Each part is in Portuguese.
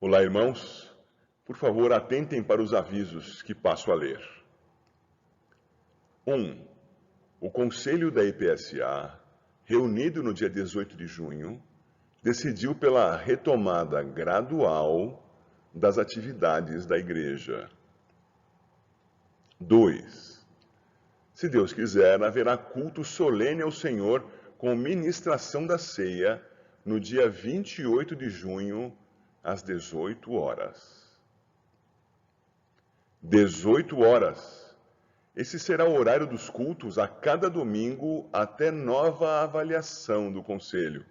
Olá, irmãos. Por favor, atentem para os avisos que passo a ler. 1. O Conselho da IPSA, reunido no dia 18 de junho, decidiu pela retomada gradual das atividades da Igreja. 2. Se Deus quiser, haverá culto solene ao Senhor com ministração da ceia no dia 28 de junho, às 18 horas. 18 horas. Esse será o horário dos cultos a cada domingo até nova avaliação do Conselho.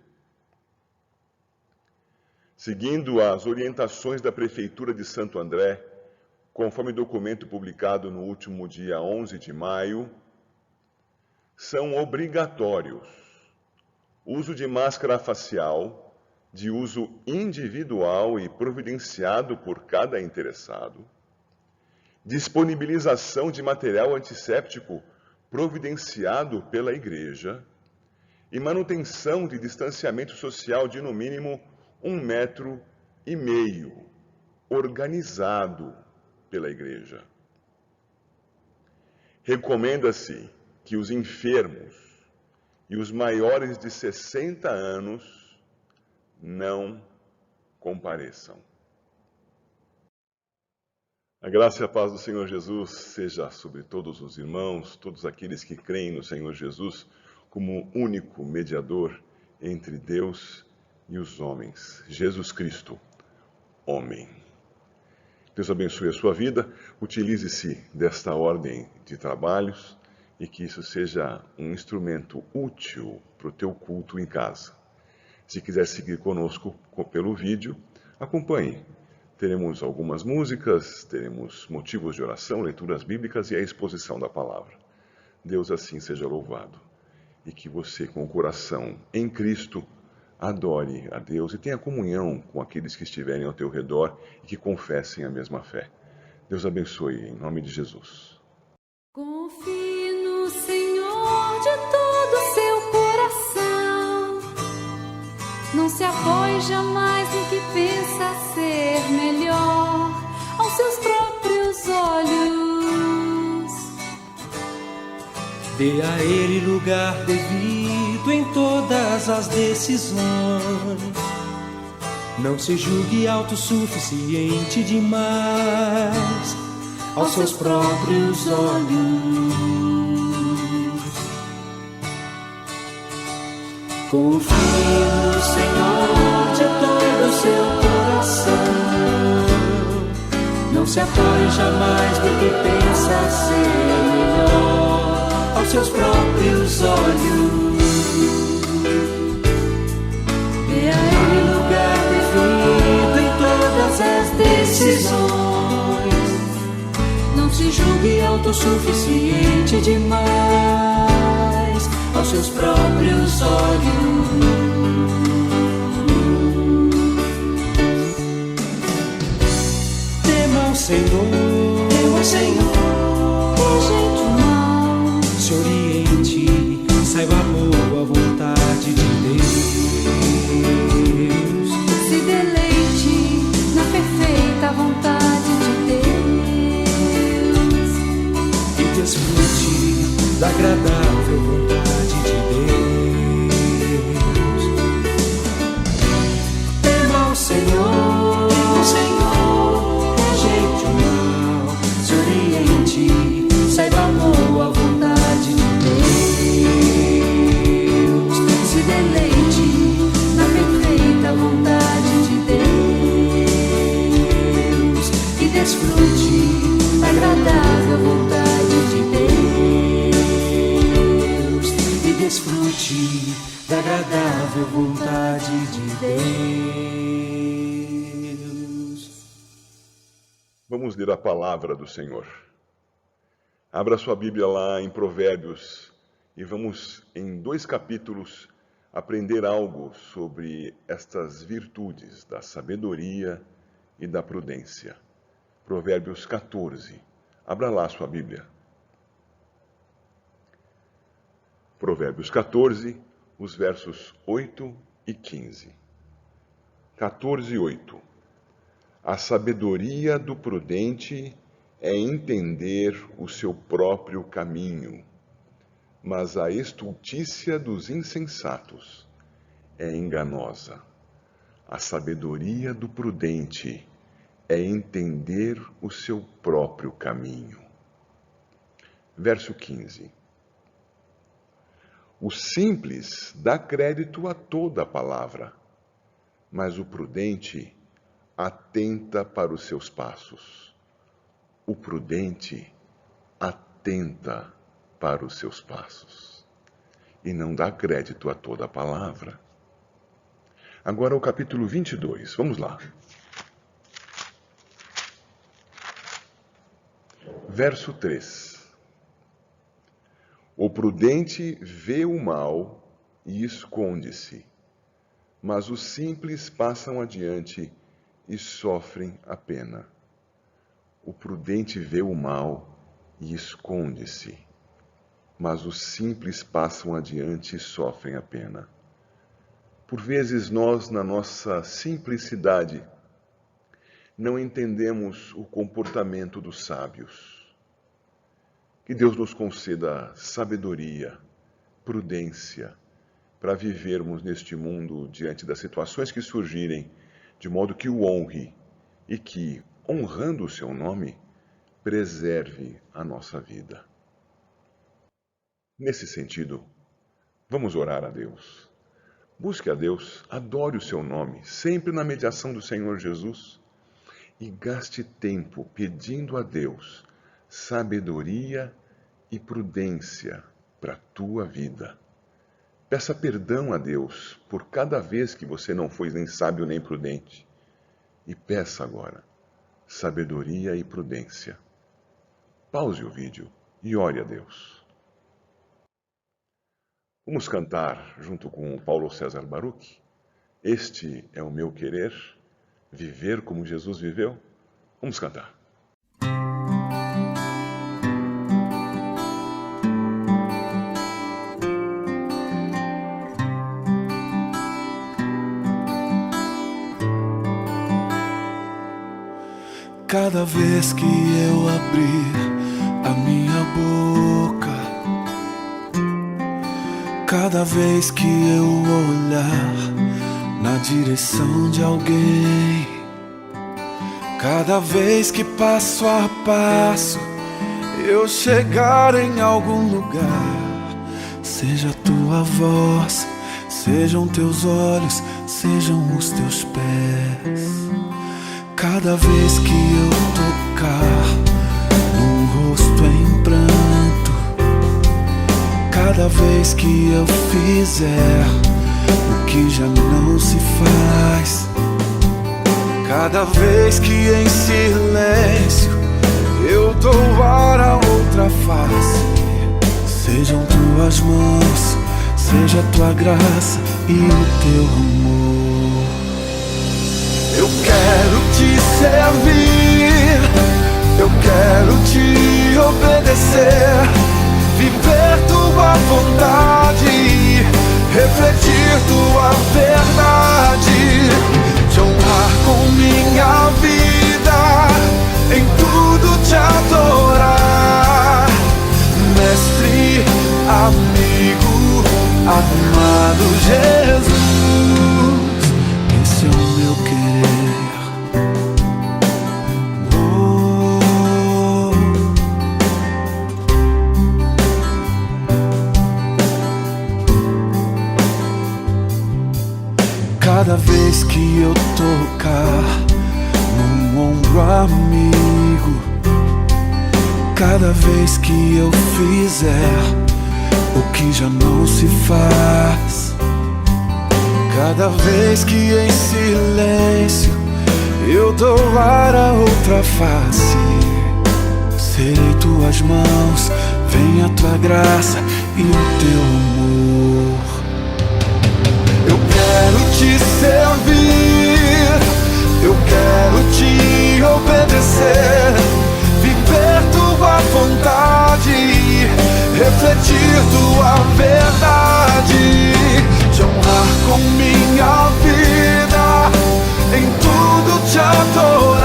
Seguindo as orientações da Prefeitura de Santo André, conforme documento publicado no último dia 11 de maio, são obrigatórios uso de máscara facial, de uso individual e providenciado por cada interessado, disponibilização de material antisséptico providenciado pela Igreja e manutenção de distanciamento social de no mínimo 1,5 metro, organizado pela Igreja. Recomenda-se que os enfermos e os maiores de 60 anos não compareçam. A graça e a paz do Senhor Jesus seja sobre todos os irmãos, todos aqueles que creem no Senhor Jesus como único mediador entre Deus e os homens. Jesus Cristo, homem. Deus abençoe a sua vida, utilize-se desta ordem de trabalhos e que isso seja um instrumento útil para o teu culto em casa. Se quiser seguir conosco pelo vídeo, acompanhe. Teremos algumas músicas, teremos motivos de oração, leituras bíblicas e a exposição da palavra. Deus assim seja louvado. E que você, com o coração em Cristo, adore a Deus e tenha comunhão com aqueles que estiverem ao teu redor e que confessem a mesma fé. Deus abençoe, em nome de Jesus. Confie no Senhor de todo o seu coração. Não se apoie jamais no que pensa ser melhor aos seus próprios olhos. Dê a Ele lugar devido em todas as decisões. Não se julgue autossuficiente demais aos seus próprios olhos. Confie no Senhor de todo o seu coração. Não se apoie jamais no que pensa ser melhor aos seus próprios olhos. Dê a Ele lugar devido em todas as decisões. Não se julgue autossuficiente demais aos seus próprios olhos. Tema ao Senhor, tema ao Senhor, Rejeite o mal, se oriente, saiba a boa vontade de Deus. se deleite na perfeita vontade de Deus. E desfrute da agradável vontade de Deus. Tema ao Senhor, rejeite o mal, se oriente, saiba a boa vontade de Deus. Se deleite na perfeita vontade de Deus e desfrute da agradável vontade de Deus. E desfrute da agradável vontade de Deus. Vamos ler a palavra do Senhor. Abra sua Bíblia lá em Provérbios e vamos, em 2 capítulos, aprender algo sobre estas virtudes da sabedoria e da prudência. Provérbios 14. Abra lá sua Bíblia. Provérbios 14, os versos 8 e 15. 14, 8. A sabedoria do prudente é entender o seu próprio caminho, mas a estultícia dos insensatos é enganosa. A sabedoria do prudente é entender o seu próprio caminho. Verso 15. O simples dá crédito a toda a palavra, mas o prudente atenta para os seus passos. O prudente atenta para os seus passos e não dá crédito a toda a palavra. Agora o capítulo 22, vamos lá. Verso 3. O prudente vê o mal e esconde-se, mas os simples passam adiante e sofrem a pena. O prudente vê o mal e esconde-se, mas os simples passam adiante e sofrem a pena. Por vezes nós, na nossa simplicidade, não entendemos o comportamento dos sábios. Que Deus nos conceda sabedoria, prudência, para vivermos neste mundo diante das situações que surgirem, de modo que o honre e que, honrando o seu nome, preserve a nossa vida. Nesse sentido, vamos orar a Deus. Busque a Deus, adore o seu nome, sempre na mediação do Senhor Jesus, e gaste tempo pedindo a Deus sabedoria e prudência para a tua vida. Peça perdão a Deus por cada vez que você não foi nem sábio nem prudente. E peça agora sabedoria e prudência. Pause o vídeo e ore a Deus. Vamos cantar junto com Paulo César Baruch. Este é o meu querer, viver como Jesus viveu. Vamos cantar. Cada vez que eu abrir a minha boca, cada vez que eu olhar na direção de alguém, cada vez que passo a passo eu chegar em algum lugar, seja a tua voz, sejam teus olhos, sejam os teus pés. Cada vez que eu tocar num rosto em pranto, cada vez que eu fizer o que já não se faz, cada vez que em silêncio eu dou ar a outra face, sejam tuas mãos, seja a tua graça e o teu amor. Eu quero te servir, eu quero te obedecer, viver tua vontade, refletir tua verdade, te honrar com minha vida, em tudo te adorar. Mestre, amigo, amado Jesus, esse é o meu querer. Cada vez que eu tocar num ombro amigo, cada vez que eu fizer o que já não se faz, cada vez que em silêncio eu dou ar a outra face, serei tuas mãos, venha a tua graça e o teu amor. Eu quero te servir, eu quero te obedecer, viver tua vontade, refletir tua verdade, te honrar com minha vida, em tudo te adorar.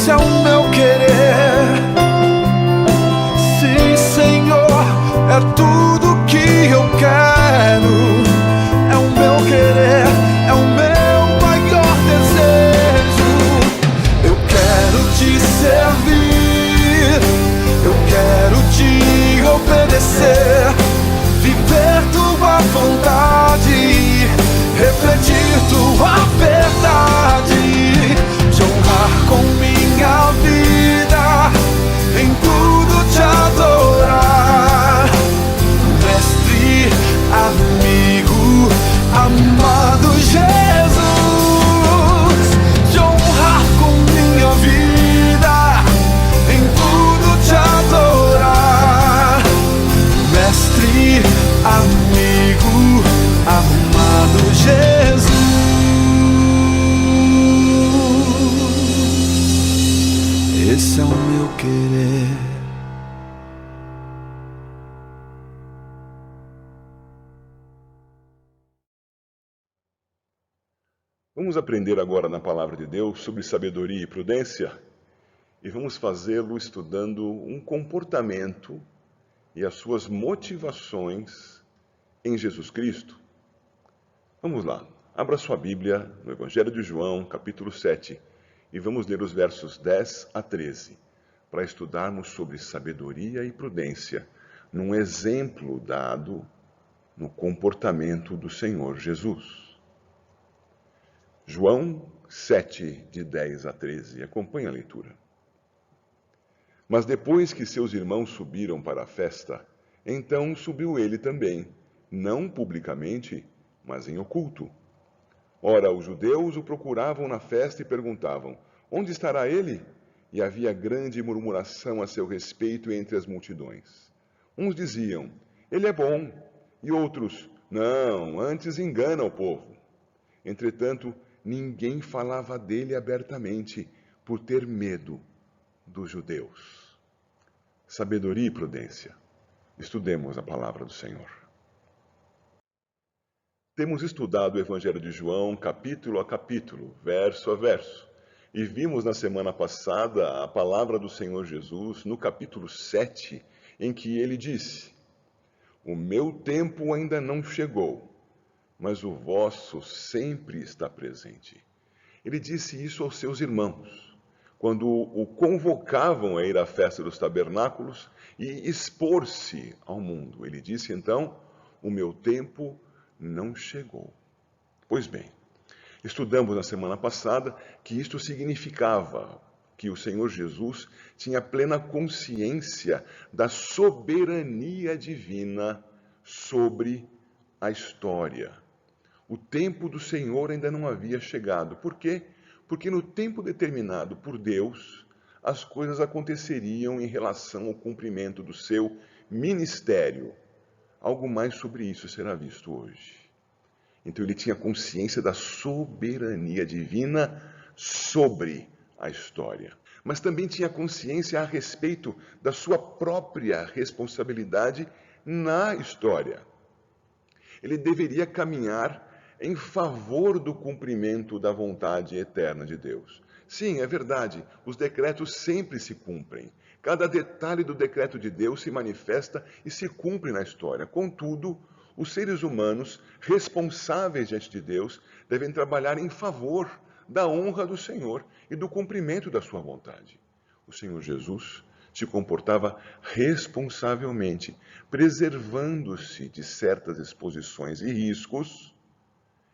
esse é o meu querer. Sim, Senhor, é tudo que eu quero. É o meu querer, é o meu maior desejo. Eu quero te servir, eu quero te obedecer, viver tua vontade, refletir tua verdade, te honrar com minha vida, em tudo te adorar. Mestre, amigo, amado Jesus, te honrar com minha vida, em tudo te adorar. Mestre, amigo, amado Jesus. Esse é o meu querer. Vamos aprender agora na palavra de Deus sobre sabedoria e prudência e vamos fazê-lo estudando um comportamento e as suas motivações em Jesus Cristo. Vamos lá, abra sua Bíblia no Evangelho de João, capítulo 7, e vamos ler os versos 10 a 13, para estudarmos sobre sabedoria e prudência, num exemplo dado no comportamento do Senhor Jesus. João 7, de 10 a 13, acompanhe a leitura. Mas depois que seus irmãos subiram para a festa, então subiu ele também, não publicamente, mas em oculto. Ora, os judeus o procuravam na festa e perguntavam: onde estará ele? E havia grande murmuração a seu respeito entre as multidões. Uns diziam: ele é bom, e outros: não, antes engana o povo. Entretanto, ninguém falava dele abertamente, por ter medo dos judeus. Sabedoria e prudência. Estudemos a palavra do Senhor. Temos estudado o Evangelho de João, capítulo a capítulo, verso a verso. E vimos na semana passada a palavra do Senhor Jesus, no capítulo 7, em que ele disse: o meu tempo ainda não chegou, mas o vosso sempre está presente. Ele disse isso aos seus irmãos, quando o convocavam a ir à festa dos tabernáculos e expor-se ao mundo. Ele disse então: o meu tempo não chegou. Pois bem, estudamos na semana passada que isto significava que o Senhor Jesus tinha plena consciência da soberania divina sobre a história. O tempo do Senhor ainda não havia chegado. Por quê? Porque no tempo determinado por Deus, as coisas aconteceriam em relação ao cumprimento do seu ministério. Algo mais sobre isso será visto hoje. Então ele tinha consciência da soberania divina sobre a história. Mas também tinha consciência a respeito da sua própria responsabilidade na história. Ele deveria caminhar em favor do cumprimento da vontade eterna de Deus. Sim, é verdade, os decretos sempre se cumprem. Cada detalhe do decreto de Deus se manifesta e se cumpre na história. Contudo, os seres humanos, responsáveis diante de Deus, devem trabalhar em favor da honra do Senhor e do cumprimento da sua vontade. O Senhor Jesus se comportava responsavelmente, preservando-se de certas exposições e riscos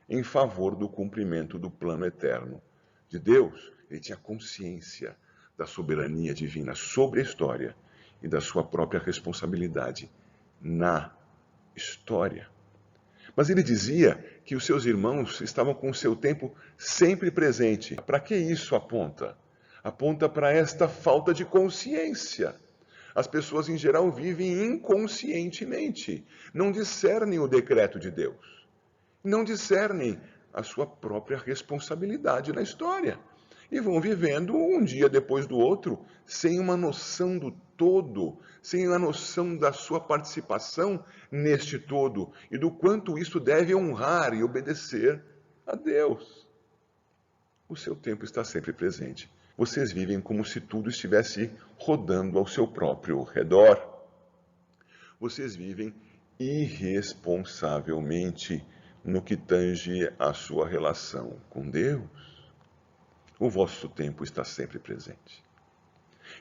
em favor do cumprimento do plano eterno de Deus. Ele tinha consciência da soberania divina sobre a história e da sua própria responsabilidade na história. Mas ele dizia que os seus irmãos estavam com o seu tempo sempre presente. Para que isso aponta? Aponta para esta falta de consciência. As pessoas em geral vivem inconscientemente, não discernem o decreto de Deus, não discernem a sua própria responsabilidade na história e vão vivendo um dia depois do outro sem uma noção do todo, sem a noção da sua participação neste todo e do quanto isso deve honrar e obedecer a Deus. O seu tempo está sempre presente. vocês vivem como se tudo estivesse rodando ao seu próprio redor. Vocês vivem irresponsavelmente no que tange à sua relação com Deus. O vosso tempo está sempre presente.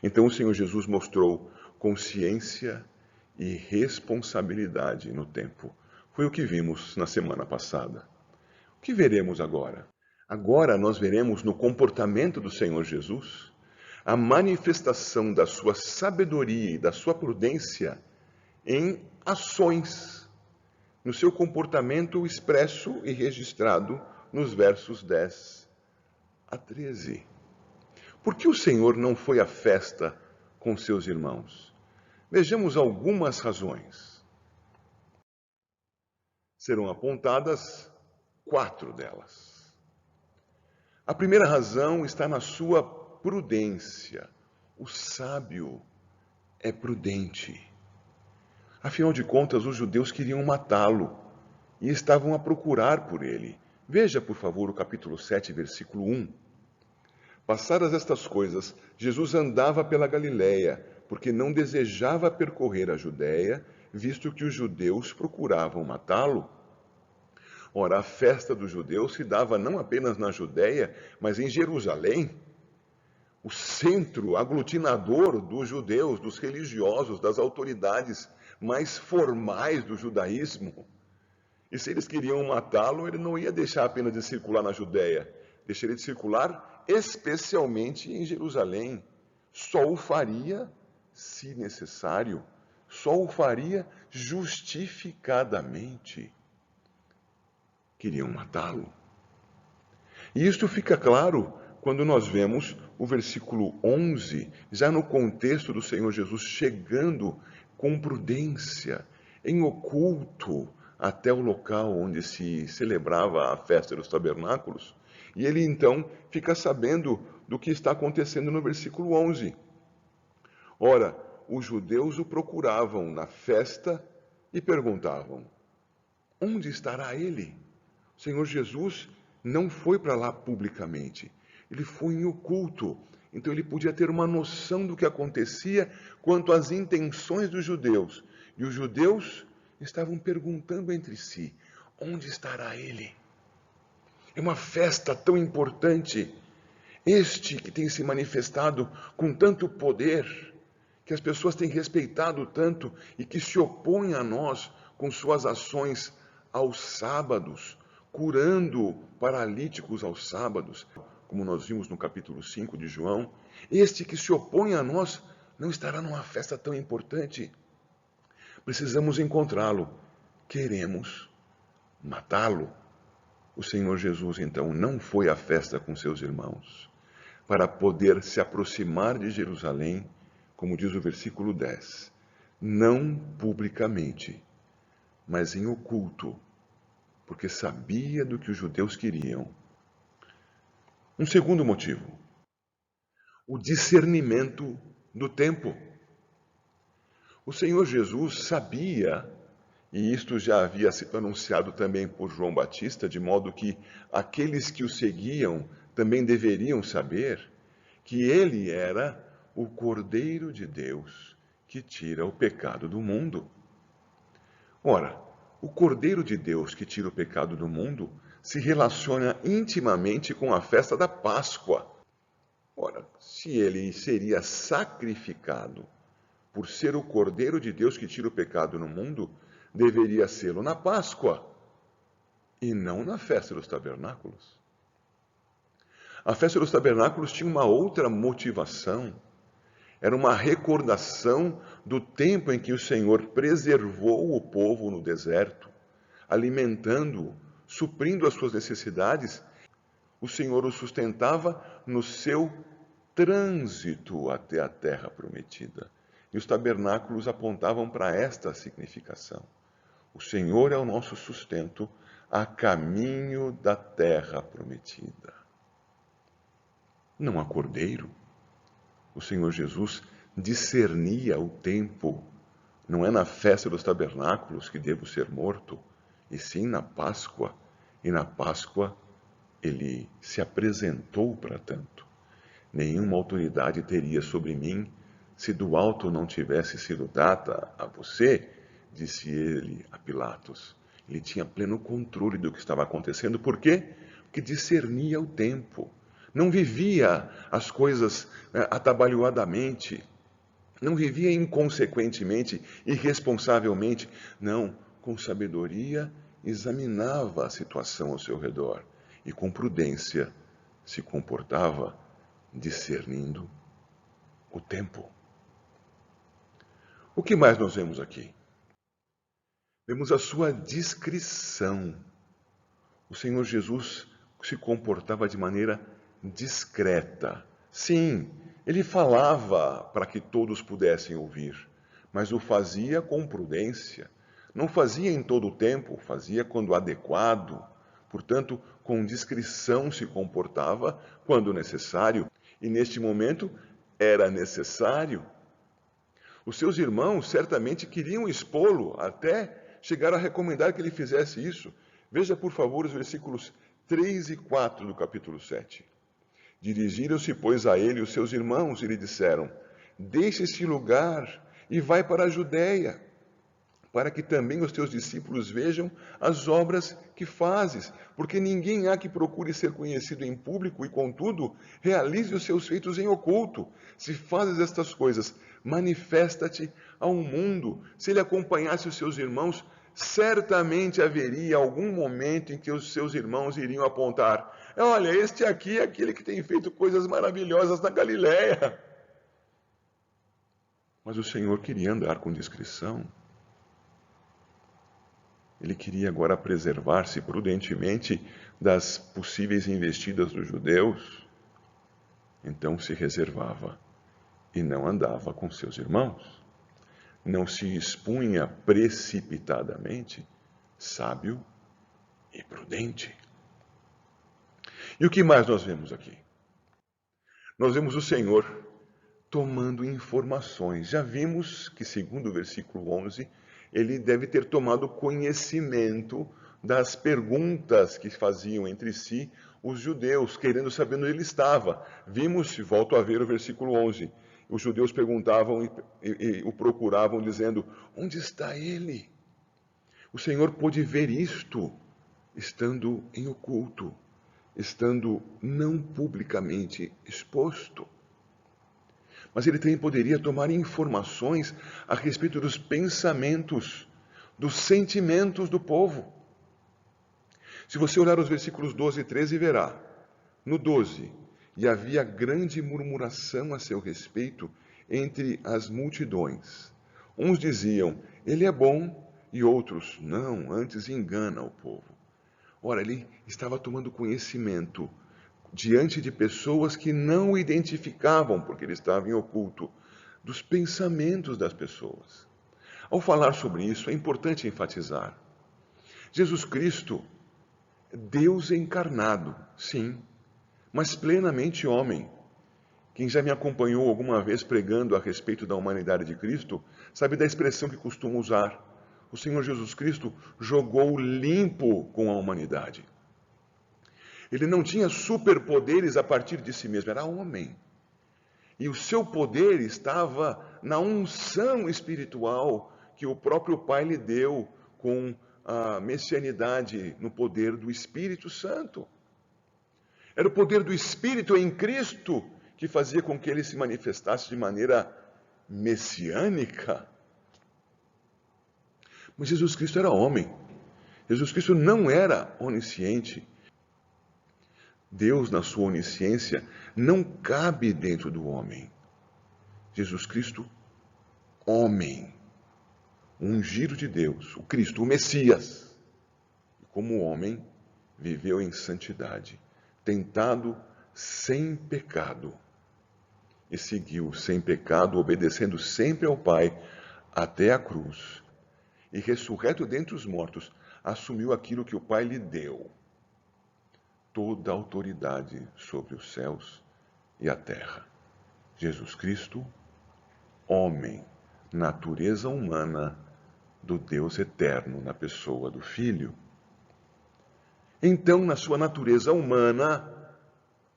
Então o Senhor Jesus mostrou consciência e responsabilidade no tempo. Foi o que vimos na semana passada. O que veremos agora? Agora nós veremos no comportamento do Senhor Jesus a manifestação da sua sabedoria e da sua prudência em ações, no seu comportamento expresso e registrado nos versos 10 a 13. Por que o Senhor não foi à festa com seus irmãos? Vejamos algumas razões. Serão apontadas 4 delas. A primeira razão está na sua prudência. O sábio é prudente. Afinal de contas, os judeus queriam matá-lo e estavam a procurar por ele. Veja, por favor, o capítulo 7, versículo 1. Passadas estas coisas, Jesus andava pela Galileia, porque não desejava percorrer a Judéia, visto que os judeus procuravam matá-lo. Ora, a festa dos judeus se dava não apenas na Judéia, mas em Jerusalém, o centro aglutinador dos judeus, dos religiosos, das autoridades mais formais do judaísmo. E se eles queriam matá-lo, ele não ia deixar apenas de circular na Judéia, deixaria de circular especialmente em Jerusalém. Só o faria, se necessário, só o faria justificadamente. Queriam matá-lo. E isto fica claro quando nós vemos o versículo 11, já no contexto do Senhor Jesus chegando com prudência, em oculto, até o local onde se celebrava a festa dos tabernáculos. E ele então fica sabendo do que está acontecendo no versículo 11. Ora, os judeus o procuravam na festa e perguntavam: onde estará ele? O Senhor Jesus não foi para lá publicamente, ele foi em oculto. Então ele podia ter uma noção do que acontecia quanto às intenções dos judeus. E os judeus estavam perguntando entre si: onde estará ele? É uma festa tão importante, este que tem se manifestado com tanto poder, que as pessoas têm respeitado tanto e que se opõe a nós com suas ações aos sábados, curando paralíticos aos sábados, como nós vimos no capítulo 5 de João. Este que se opõe a nós não estará numa festa tão importante. Precisamos encontrá-lo. Queremos matá-lo. O Senhor Jesus, então, não foi à festa com seus irmãos, para poder se aproximar de Jerusalém, como diz o versículo 10, não publicamente, mas em oculto, porque sabia do que os judeus queriam. Um segundo motivo, o discernimento do tempo. O Senhor Jesus sabia, e isto já havia sido anunciado também por João Batista, de modo que aqueles que o seguiam também deveriam saber, que ele era o Cordeiro de Deus que tira o pecado do mundo. Ora, o Cordeiro de Deus que tira o pecado do mundo se relaciona intimamente com a festa da Páscoa. Ora, se ele seria sacrificado por ser o Cordeiro de Deus que tira o pecado no mundo, deveria sê-lo na Páscoa e não na festa dos tabernáculos. A festa dos tabernáculos tinha uma outra motivação. Era uma recordação do tempo em que o Senhor preservou o povo no deserto, alimentando-o, suprindo as suas necessidades. O Senhor o sustentava no seu trânsito até a terra prometida. E os tabernáculos apontavam para esta significação. O Senhor é o nosso sustento a caminho da terra prometida. Não há cordeiro. O Senhor Jesus discernia o tempo. Não é na festa dos tabernáculos que devo ser morto, e sim na Páscoa. E na Páscoa ele se apresentou para tanto. Nenhuma autoridade teria sobre mim se do alto não tivesse sido dada a você, disse ele a Pilatos. Ele tinha pleno controle do que estava acontecendo. Por quê? Porque discernia o tempo. Não vivia as coisas atabalhoadamente. Não vivia inconsequentemente, irresponsavelmente. Não, com sabedoria examinava a situação ao seu redor e com prudência se comportava, discernindo o tempo. O que mais nós vemos aqui? Vemos a sua discrição. O Senhor Jesus se comportava de maneira discreta. Sim, ele falava para que todos pudessem ouvir, mas o fazia com prudência. Não fazia em todo o tempo, fazia quando adequado. Portanto, com discrição se comportava quando necessário. E neste momento era necessário. Os seus irmãos certamente queriam expô-lo, até chegaram a recomendar que ele fizesse isso. Veja, por favor, os versículos 3 e 4 do capítulo 7. Dirigiram-se, pois, a ele os seus irmãos e lhe disseram: deixe este lugar e vai para a Judéia, para que também os teus discípulos vejam as obras que fazes, porque ninguém há que procure ser conhecido em público e, contudo, realize os seus feitos em oculto. Se fazes estas coisas, manifesta-te ao mundo. Se ele acompanhasse os seus irmãos, certamente haveria algum momento em que os seus irmãos iriam apontar: olha, este aqui é aquele que tem feito coisas maravilhosas na Galileia. Mas o Senhor queria andar com discrição. Ele queria agora preservar-se prudentemente das possíveis investidas dos judeus. Então se reservava e não andava com seus irmãos. Não se expunha precipitadamente, sábio e prudente. E o que mais nós vemos aqui? Nós vemos o Senhor tomando informações. Já vimos que, segundo o versículo 11, ele deve ter tomado conhecimento das perguntas que faziam entre si os judeus, querendo saber onde ele estava. Vimos, volto a ver o versículo 11, os judeus perguntavam e o procuravam, dizendo: onde está ele? O Senhor pôde ver isto, estando em oculto, estando não publicamente exposto. Mas ele também poderia tomar informações a respeito dos pensamentos, dos sentimentos do povo. Se você olhar os versículos 12 e 13, verá, no 12, e havia grande murmuração a seu respeito entre as multidões. Uns diziam: ele é bom, e outros: não, antes engana o povo. Ora, ele estava tomando conhecimento diante de pessoas que não o identificavam, porque ele estava em oculto, dos pensamentos das pessoas. Ao falar sobre isso, é importante enfatizar: Jesus Cristo, Deus encarnado, sim, mas plenamente homem. Quem já me acompanhou alguma vez pregando a respeito da humanidade de Cristo, sabe da expressão que costumo usar. O Senhor Jesus Cristo jogou limpo com a humanidade. Ele não tinha superpoderes a partir de si mesmo, era homem. E o seu poder estava na unção espiritual que o próprio Pai lhe deu com a messianidade no poder do Espírito Santo. Era o poder do Espírito em Cristo que fazia com que ele se manifestasse de maneira messiânica. Mas Jesus Cristo era homem. Jesus Cristo não era onisciente. Deus, na sua onisciência, não cabe dentro do homem. Jesus Cristo, homem, ungido de Deus, o Cristo, o Messias, e como homem, viveu em santidade, tentado sem pecado, e seguiu sem pecado, obedecendo sempre ao Pai, até a cruz, e ressurreto dentre os mortos, assumiu aquilo que o Pai lhe deu, toda a autoridade sobre os céus e a terra. Jesus Cristo, homem, natureza humana do Deus eterno na pessoa do Filho. Então, na sua natureza humana,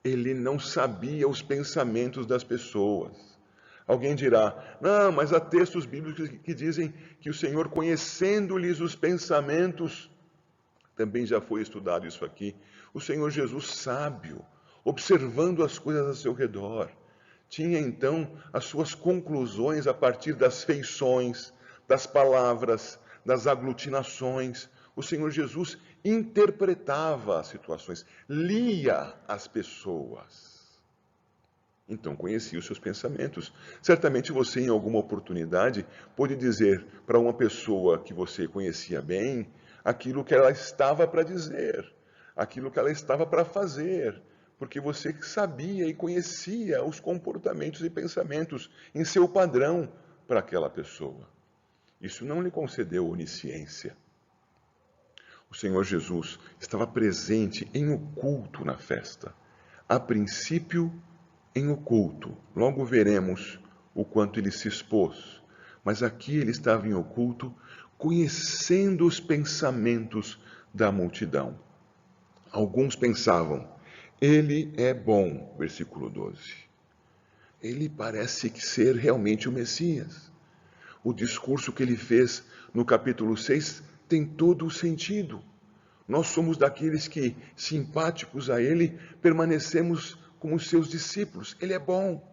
Ele não sabia os pensamentos das pessoas. Alguém dirá, não, mas há textos bíblicos que dizem que o Senhor, conhecendo-lhes os pensamentos, também já foi estudado isso aqui, o Senhor Jesus sábio, observando as coisas ao seu redor, tinha então as suas conclusões a partir das feições, das palavras, das aglutinações. O Senhor Jesus interpretava as situações, lia as pessoas. Então conhecia os seus pensamentos. Certamente você, em alguma oportunidade, pôde dizer para uma pessoa que você conhecia bem aquilo que ela estava para dizer, aquilo que ela estava para fazer, porque você sabia e conhecia os comportamentos e pensamentos em seu padrão para aquela pessoa. Isso não lhe concedeu onisciência. O Senhor Jesus estava presente em oculto na festa. A princípio, em oculto. Logo veremos o quanto ele se expôs. Mas aqui ele estava em oculto, conhecendo os pensamentos da multidão. Alguns pensavam, ele é bom, versículo 12. Ele parece ser realmente o Messias. O discurso que ele fez no capítulo 6 tem todo o sentido. Nós somos daqueles que, simpáticos a ele, permanecemos como seus discípulos. Ele é bom.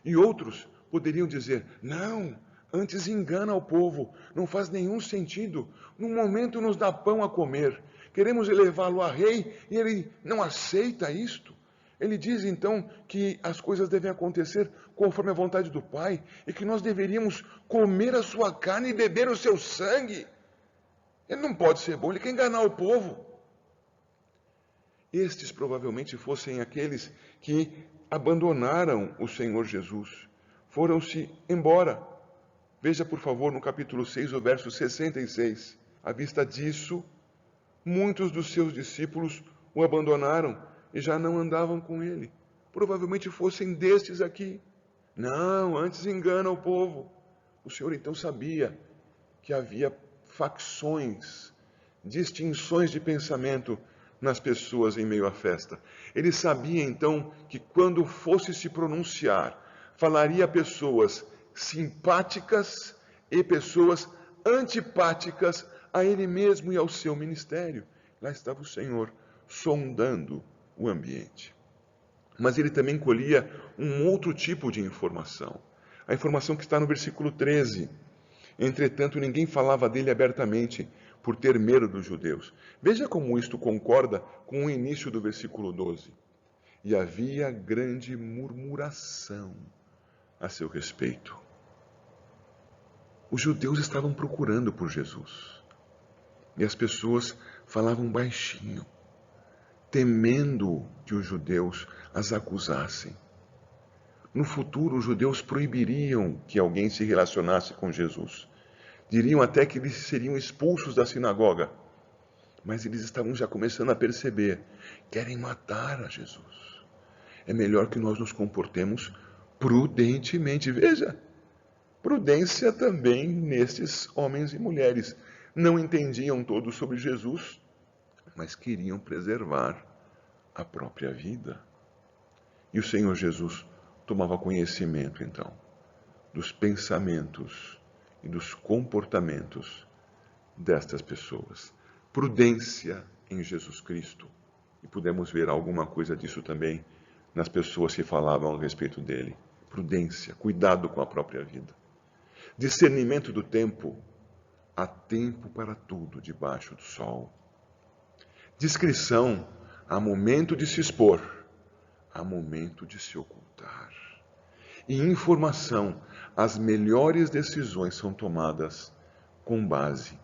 E outros poderiam dizer, não, antes engana o povo, não faz nenhum sentido. No momento nos dá pão a comer, queremos elevá-lo a rei e ele não aceita isto. Ele diz então que as coisas devem acontecer conforme a vontade do Pai e que nós deveríamos comer a sua carne e beber o seu sangue. Ele não pode ser bom, ele quer enganar o povo. Estes provavelmente fossem aqueles que abandonaram o Senhor Jesus, foram-se embora. Veja, por favor, no capítulo 6, o verso 66. À vista disso, muitos dos seus discípulos o abandonaram e já não andavam com ele. Provavelmente fossem destes aqui. Não, antes engana o povo. O Senhor então sabia que havia facções, distinções de pensamento nas pessoas em meio à festa. Ele sabia então que quando fosse se pronunciar, falaria a pessoas simpáticas e pessoas antipáticas a ele mesmo e ao seu ministério. Lá estava o Senhor sondando o ambiente. Mas ele também colhia um outro tipo de informação. A informação que está no versículo 13. Entretanto, ninguém falava dele abertamente, por ter medo dos judeus. Veja como isto concorda com o início do versículo 12. E havia grande murmuração a seu respeito. Os judeus estavam procurando por Jesus. E as pessoas falavam baixinho, temendo que os judeus as acusassem. No futuro, os judeus proibiriam que alguém se relacionasse com Jesus. Diriam até que eles seriam expulsos da sinagoga. Mas eles estavam já começando a perceber, querem matar a Jesus. É melhor que nós nos comportemos prudentemente. Veja, prudência também nestes homens e mulheres. Não entendiam todos sobre Jesus, mas queriam preservar a própria vida. E o Senhor Jesus tomava conhecimento, então, dos pensamentos e dos comportamentos destas pessoas. Prudência em Jesus Cristo. E pudemos ver alguma coisa disso também nas pessoas que falavam a respeito dele. Prudência, cuidado com a própria vida. Discernimento do tempo. Há tempo para tudo debaixo do sol. Discrição. Há momento de se expor. Há momento de se ocultar. E informação. As melhores decisões são tomadas com base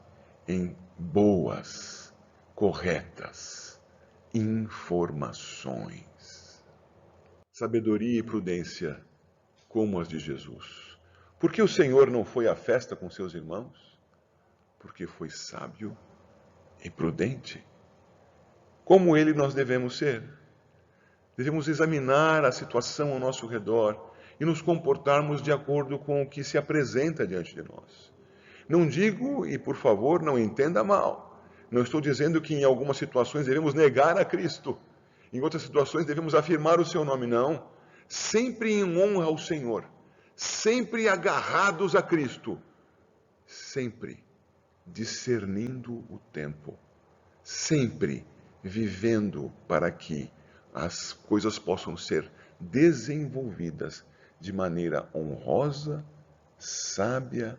em boas, corretas informações. Sabedoria e prudência como as de Jesus. Por que o Senhor não foi à festa com seus irmãos? Porque foi sábio e prudente. Como ele nós devemos ser? Devemos examinar a situação ao nosso redor e nos comportarmos de acordo com o que se apresenta diante de nós. Não digo, e por favor, não entenda mal, não estou dizendo que em algumas situações devemos negar a Cristo Em outras situações, devemos afirmar o seu nome, não. Sempre em honra ao Senhor, sempre agarrados a Cristo, sempre discernindo o tempo, sempre vivendo para que as coisas possam ser desenvolvidas de maneira honrosa, sábia,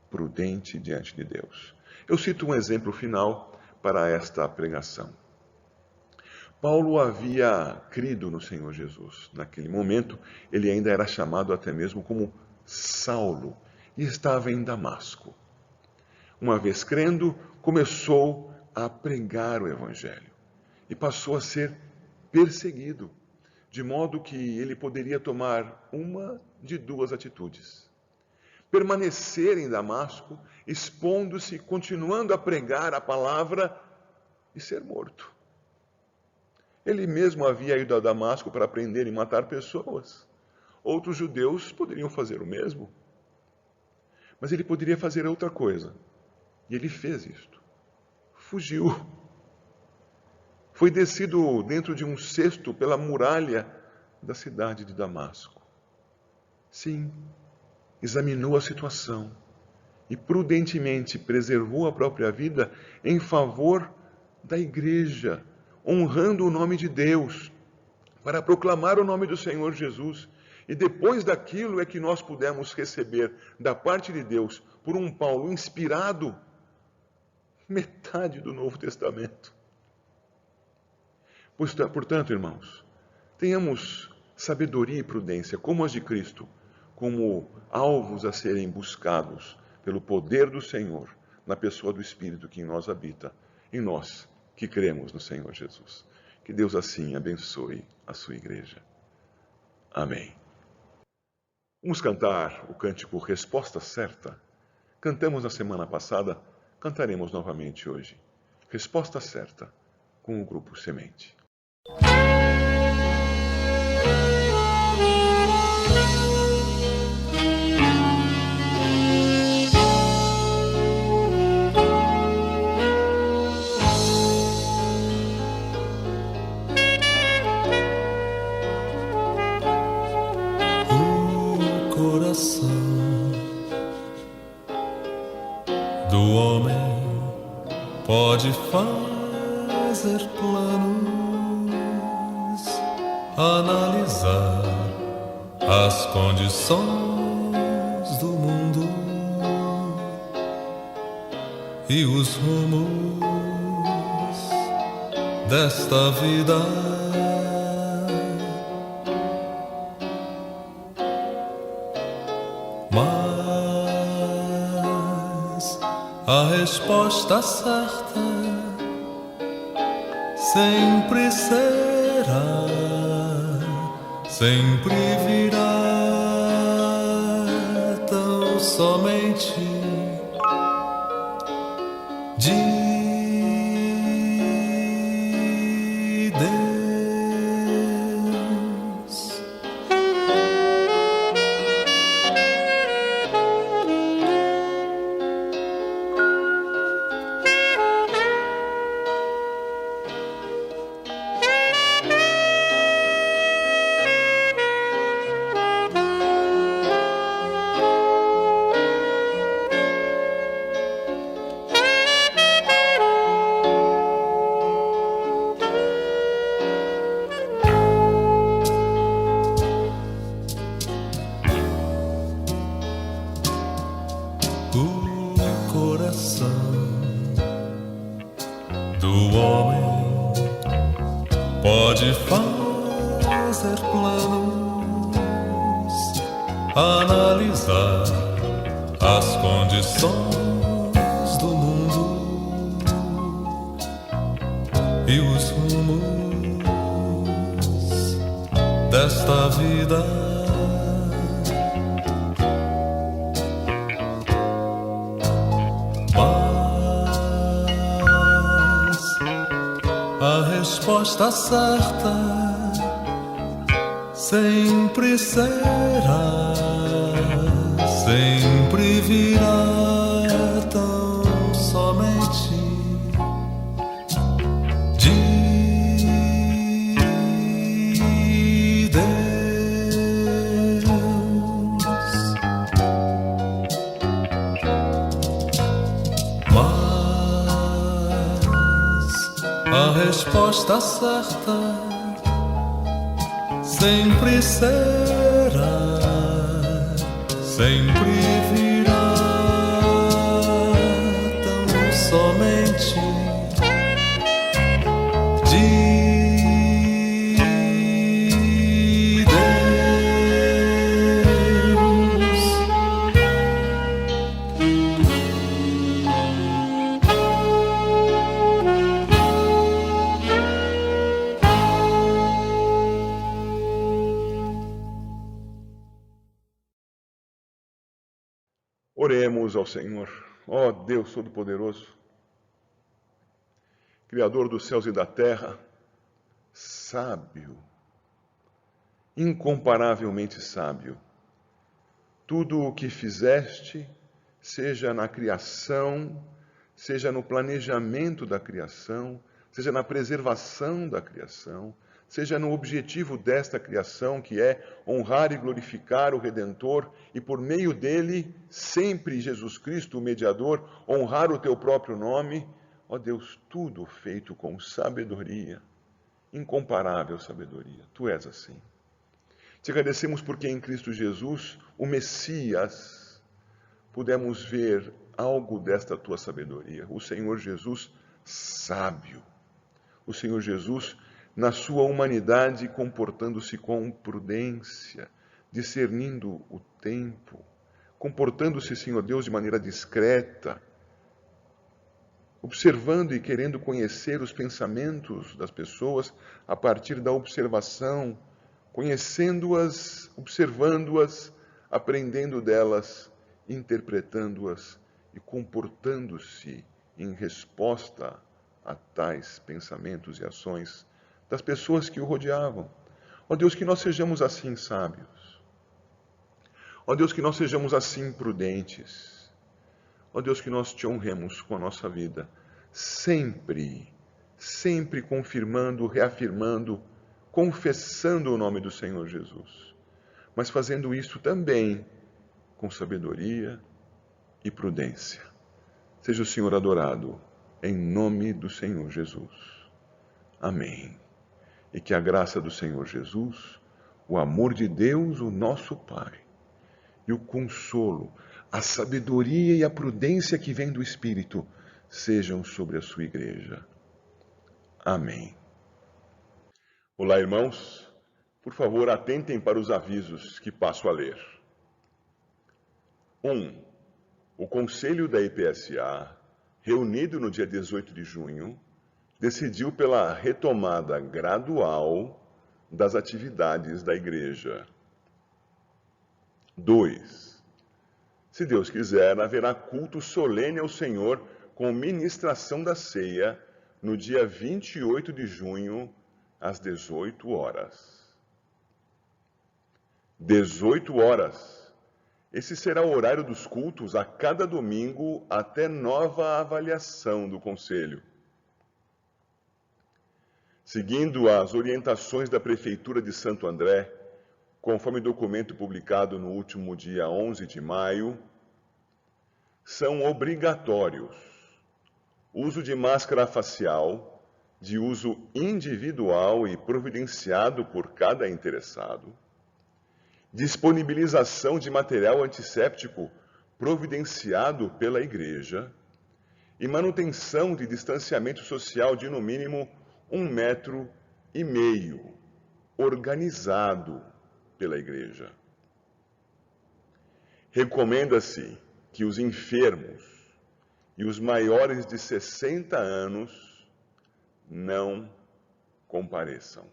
prudente diante de Deus. Eu cito um exemplo final para esta pregação. Paulo havia crido no Senhor Jesus. Naquele momento, ele ainda era chamado até mesmo como Saulo e estava em Damasco. Uma vez crendo, começou a pregar o Evangelho e passou a ser perseguido, de modo que ele poderia tomar uma de duas atitudes: permanecer em Damasco, expondo-se, continuando a pregar a palavra e ser morto. Ele mesmo havia ido a Damasco para prender e matar pessoas. Outros judeus poderiam fazer o mesmo. Mas ele poderia fazer outra coisa. E ele fez isto. Fugiu. Foi descido dentro de um cesto pela muralha da cidade de Damasco. Sim, examinou a situação e prudentemente preservou a própria vida em favor da igreja, honrando o nome de Deus, para proclamar o nome do Senhor Jesus. E depois daquilo é que nós pudemos receber da parte de Deus, por um Paulo inspirado, metade do Novo Testamento. Portanto, irmãos, tenhamos sabedoria e prudência, como as de Cristo, como alvos a serem buscados pelo poder do Senhor, na pessoa do Espírito que em nós habita, em nós que cremos no Senhor Jesus. Que Deus assim abençoe a sua igreja. Amém. Vamos cantar o cântico Resposta Certa. Cantamos na semana passada, cantaremos novamente hoje. Resposta Certa, com o grupo Semente. Do homem pode fazer planos, analisar as condições do mundo e os rumos desta vida. A resposta certa sempre será, sempre virá, tão somente de Deus. Do homem pode fazer planos, analisar as condições do mundo e os rumos desta vida. A resposta certa sempre será, sempre virá, tão somente de a resposta certa sempre será, sempre virá, tão somente de Oremos ao Senhor. Ó Deus Todo-Poderoso, Criador dos céus e da terra, sábio, incomparavelmente sábio. Tudo o que fizeste, seja na criação, seja no planejamento da criação, seja na preservação da criação, seja no objetivo desta criação, que é honrar e glorificar o Redentor, e por meio dele, sempre Jesus Cristo, o mediador, honrar o teu próprio nome. Ó Deus, tudo feito com sabedoria, incomparável sabedoria. Tu és assim. Te agradecemos porque em Cristo Jesus, o Messias, pudemos ver algo desta tua sabedoria. O Senhor Jesus sábio. O Senhor Jesus, na sua humanidade, comportando-se com prudência, discernindo o tempo, comportando-se, Senhor Deus, de maneira discreta, observando e querendo conhecer os pensamentos das pessoas a partir da observação, conhecendo-as, observando-as, aprendendo delas, interpretando-as e comportando-se em resposta a tais pensamentos e ações das pessoas que o rodeavam. Ó Deus, que nós sejamos assim sábios. Ó Deus, que nós sejamos assim prudentes. Ó Deus, que nós te honremos com a nossa vida, sempre, sempre confirmando, reafirmando, confessando o nome do Senhor Jesus, mas fazendo isso também com sabedoria e prudência. Seja o Senhor adorado, em nome do Senhor Jesus. Amém. E que a graça do Senhor Jesus, o amor de Deus, o nosso Pai, e o consolo, a sabedoria e a prudência que vem do Espírito, sejam sobre a sua igreja. Amém. Olá, irmãos. Por favor, atentem para os avisos que passo a ler. 1. O Conselho da IPSA, reunido no dia 18 de junho, decidiu pela retomada gradual das atividades da igreja. 2. Se Deus quiser, haverá culto solene ao Senhor com ministração da ceia no dia 28 de junho, às 18 horas. 18 horas. Esse será o horário dos cultos a cada domingo até nova avaliação do Conselho. Seguindo as orientações da Prefeitura de Santo André, conforme documento publicado no último dia 11 de maio, são obrigatórios uso de máscara facial, de uso individual e providenciado por cada interessado, disponibilização de material antisséptico providenciado pela igreja e manutenção de distanciamento social de no mínimo 1,5 metro, organizado pela igreja. Recomenda-se que os enfermos e os maiores de 60 anos não compareçam.